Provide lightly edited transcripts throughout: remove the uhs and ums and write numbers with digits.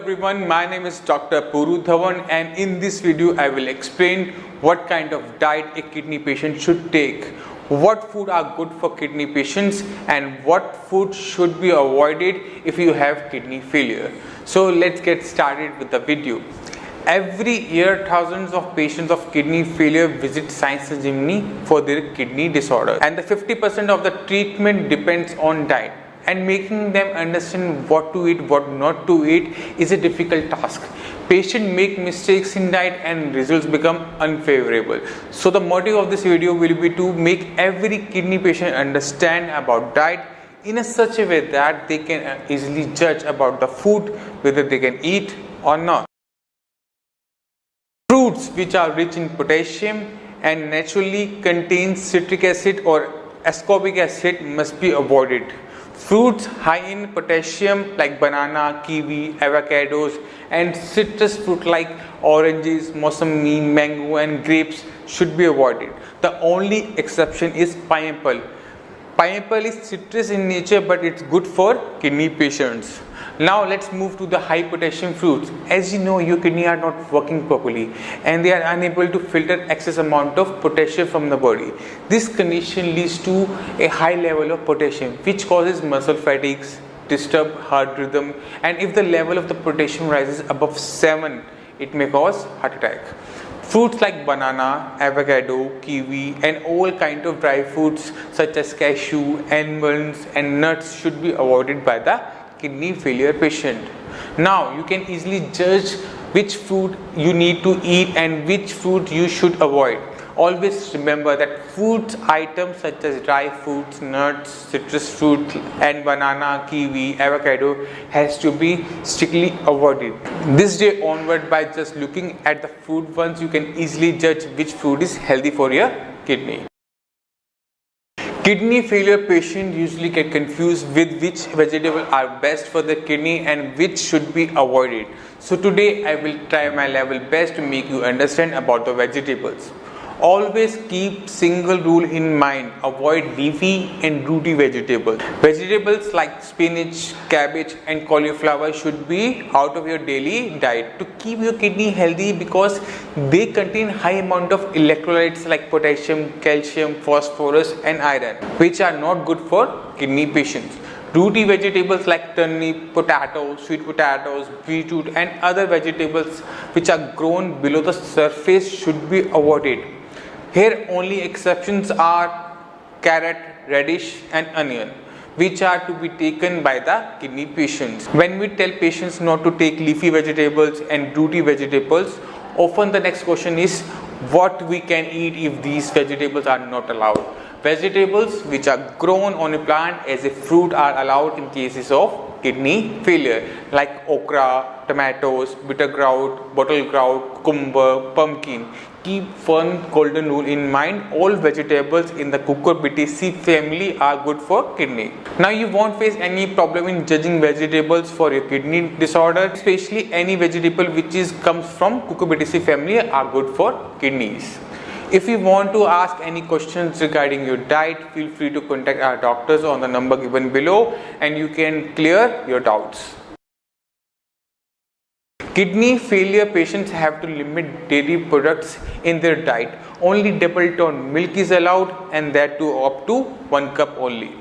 everyone, my name is Dr. Puru Dhawan, and in this video I will explain what kind of diet a kidney patient should take, what food are good for kidney patients and what food should be avoided if you have kidney failure. So let's get started with the video. Every year thousands of patients of kidney failure visit Science and Jimny for their kidney disorder, and the 50% of the treatment depends on diet. And making them understand what to eat, what not to eat is a difficult task. Patients make mistakes in diet and results become unfavorable. So the motive of this video will be to make every kidney patient understand about diet in a such a way that they can easily judge about the food, whether they can eat or not. Fruits which are rich in potassium and naturally contain citric acid or ascorbic acid must be avoided. Fruits high in potassium like banana, kiwi, avocados and citrus fruit like oranges, mosami, mango and grapes should be avoided. The only exception is pineapple. Pineapple is citrus in nature but it's good for kidney patients. Now let's move to the high potassium fruits. As you know, your kidney are not working properly and they are unable to filter excess amount of potassium from the body. This condition leads to a high level of potassium which causes muscle fatigues, disturb heart rhythm, and if the level of the potassium rises above 7, it may cause heart attack. Fruits like banana, avocado, kiwi and all kinds of dry fruits such as cashew, almonds and nuts should be avoided by the kidney failure patient. Now you can easily judge which food you need to eat and which food you should avoid. Always remember that food items such as dry fruits, nuts, citrus fruit and banana, kiwi, avocado has to be strictly avoided. This day onward, by just looking at the food ones, you can easily judge which food is healthy for your kidney. Kidney failure patients usually get confused with which vegetables are best for the kidney and which should be avoided. So today I will try my level best to make you understand about the vegetables. Always keep single rule in mind: avoid leafy and rooty vegetables. Vegetables like spinach, cabbage and cauliflower should be out of your daily diet to keep your kidney healthy because they contain high amount of electrolytes like potassium, calcium, phosphorus and iron, which are not good for kidney patients. Rooty vegetables like turnip, potatoes, sweet potatoes, beetroot and other vegetables which are grown below the surface should be avoided. Here only exceptions are carrot, radish and onion, which are to be taken by the kidney patients. When we tell patients not to take leafy vegetables and rooty vegetables, often the next question is what we can eat if these vegetables are not allowed. Vegetables which are grown on a plant as a fruit are allowed in cases of kidney failure like okra, tomatoes, bitter gourd, bottle gourd, cucumber, pumpkin. Keep one golden rule in mind: all vegetables in the Cucurbitaceae family are good for kidney. Now you won't face any problem in judging vegetables for your kidney disorder, especially any vegetable which comes from Cucurbitaceae family are good for kidneys. If you want to ask any questions regarding your diet, feel free to contact our doctors on the number given below and you can clear your doubts. Kidney failure patients have to limit dairy products in their diet. Only double tone milk is allowed and that too up to 1 cup only.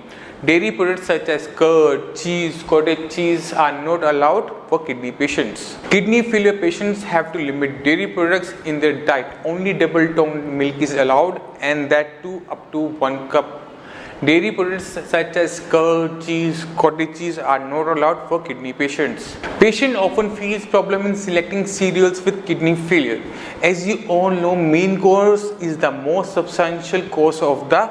Dairy products such as curd, cheese, cottage cheese are not allowed for kidney patients. Kidney failure patients have to limit dairy products in their diet. Only double toned milk is allowed and that too up to 1 cup. Dairy products such as curd, cheese, cottage cheese are not allowed for kidney patients. Patient often feels problem in selecting cereals with kidney failure. As you all know, main course is the most substantial course of the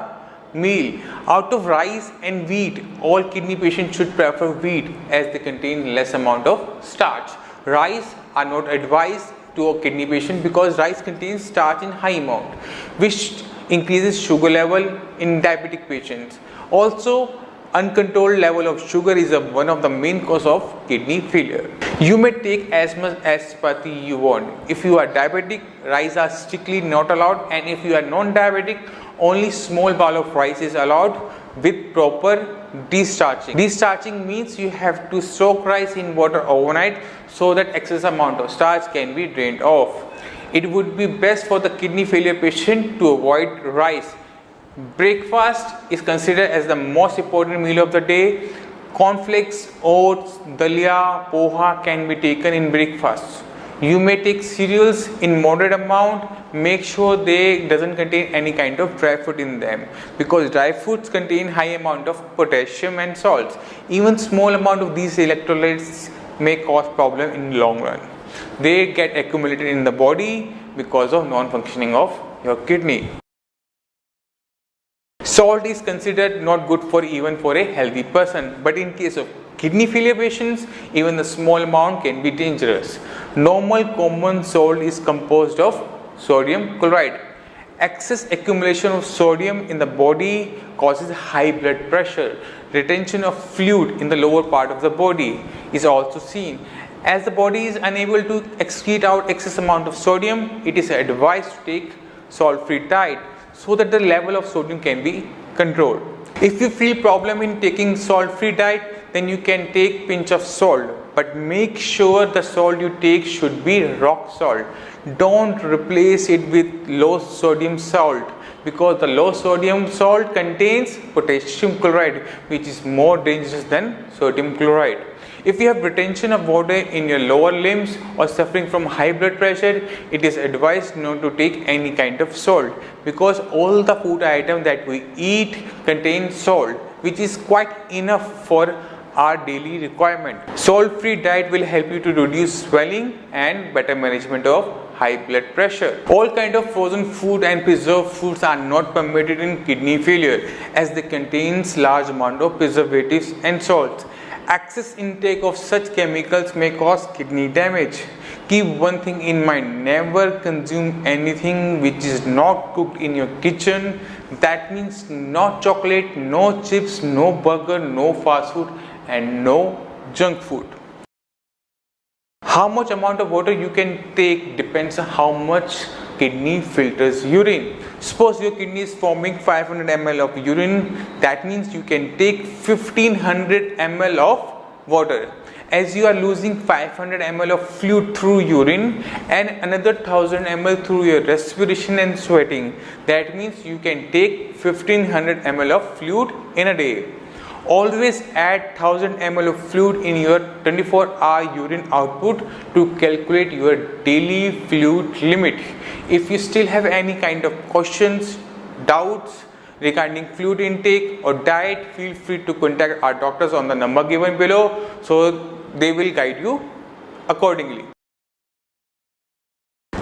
meal. Out of rice and wheat, all kidney patients should prefer wheat as they contain less amount of starch. Rice are not advised to a kidney patient because rice contains starch in high amount, which increases sugar level in diabetic patients. Also, Uncontrolled level of sugar is one of the main cause of kidney failure. You may take as much as chapati you want. If you are diabetic, rice are strictly not allowed, and if you are non-diabetic, only small bowl of rice is allowed with proper destarching. Destarching means you have to soak rice in water overnight so that excess amount of starch can be drained off. It would be best for the kidney failure patient to avoid rice. Breakfast is considered as the most important meal of the day. Cornflakes, oats, dalia, poha can be taken in breakfast. You may take cereals in moderate amount. Make sure they doesn't contain any kind of dry fruit in them, because dry fruits contain high amount of potassium and salts. Even small amount of these electrolytes may cause problem in long run. They get accumulated in the body because of non-functioning of your kidney. Salt is considered not good for even for a healthy person, but in case of kidney failure patients, even the small amount can be dangerous. Normal common salt is composed of sodium chloride. Excess accumulation of sodium in the body causes high blood pressure. Retention of fluid in the lower part of the body is also seen. As the body is unable to excrete out excess amount of sodium, it is advised to take salt-free diet so that the level of sodium can be controlled. If you feel problem in taking salt-free diet, then you can take pinch of salt, but make sure the salt you take should be rock salt. Don't replace it with low sodium salt, because the low sodium salt contains potassium chloride, which is more dangerous than sodium chloride. If you have retention of water in your lower limbs or suffering from high blood pressure, it is advised not to take any kind of salt, because all the food items that we eat contain salt, which is quite enough for our daily requirement. Salt-free diet will help you to reduce swelling and better management of high blood pressure. All kind of frozen food and preserved foods are not permitted in kidney failure, as they contains large amount of preservatives and salts. Excess intake of such chemicals may cause kidney damage. Keep one thing in mind: never consume anything which is not cooked in your kitchen. That means no chocolate, no chips, no burger, no fast food, and no junk food. How much amount of water you can take depends on how much kidney filters urine. Suppose your kidney is forming 500 ml of urine, that means you can take 1500 ml of water. As you are losing 500 ml of fluid through urine and another 1000 ml through your respiration and sweating, that means you can take 1500 ml of fluid in a day. Always add 1000 ml of fluid in your 24-hour urine output to calculate your daily fluid limit. If you still have any kind of questions, doubts regarding fluid intake or diet, feel free to contact our doctors on the number given below, so they will guide you accordingly.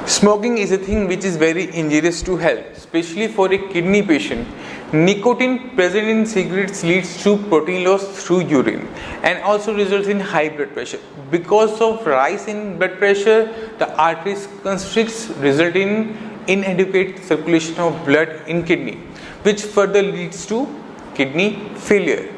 Smoking is a thing which is very injurious to health, especially for a kidney patient. Nicotine present in cigarettes leads to protein loss through urine and also results in high blood pressure. Because of rise in blood pressure, the arteries constricts, result in inadequate circulation of blood in kidney, which further leads to kidney failure.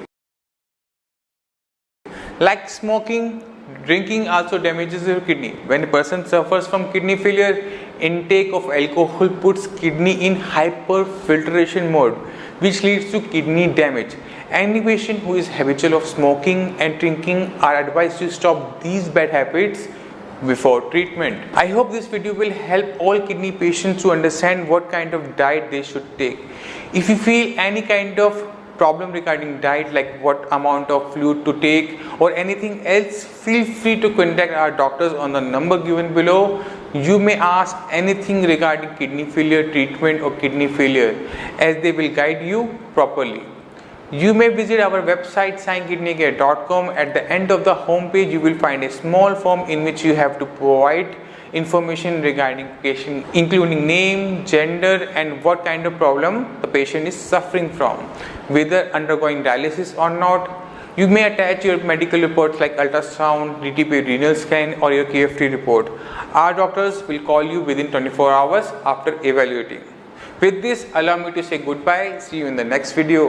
Like smoking, drinking also damages your kidney. When a person suffers from kidney failure, intake of alcohol puts kidney in hyperfiltration mode, which leads to kidney damage. Any patient who is habitual of smoking and drinking are advised to stop these bad habits before treatment. I hope this video will help all kidney patients to understand what kind of diet they should take. If you feel any kind of problem regarding diet, like what amount of fluid to take or anything else, feel free to contact our doctors on the number given below. You may ask anything regarding kidney failure treatment or kidney failure, as they will guide you properly. You may visit our website sainkidneycare.com. At the end of the home page, you will find a small form in which you have to provide information regarding patient, including name, gender, and what kind of problem the patient is suffering from, whether undergoing dialysis or not. You may attach your medical reports like ultrasound, DTP renal scan, or your KFT report. Our doctors will call you within 24 hours after evaluating. With this, allow me to say goodbye. See you in the next video.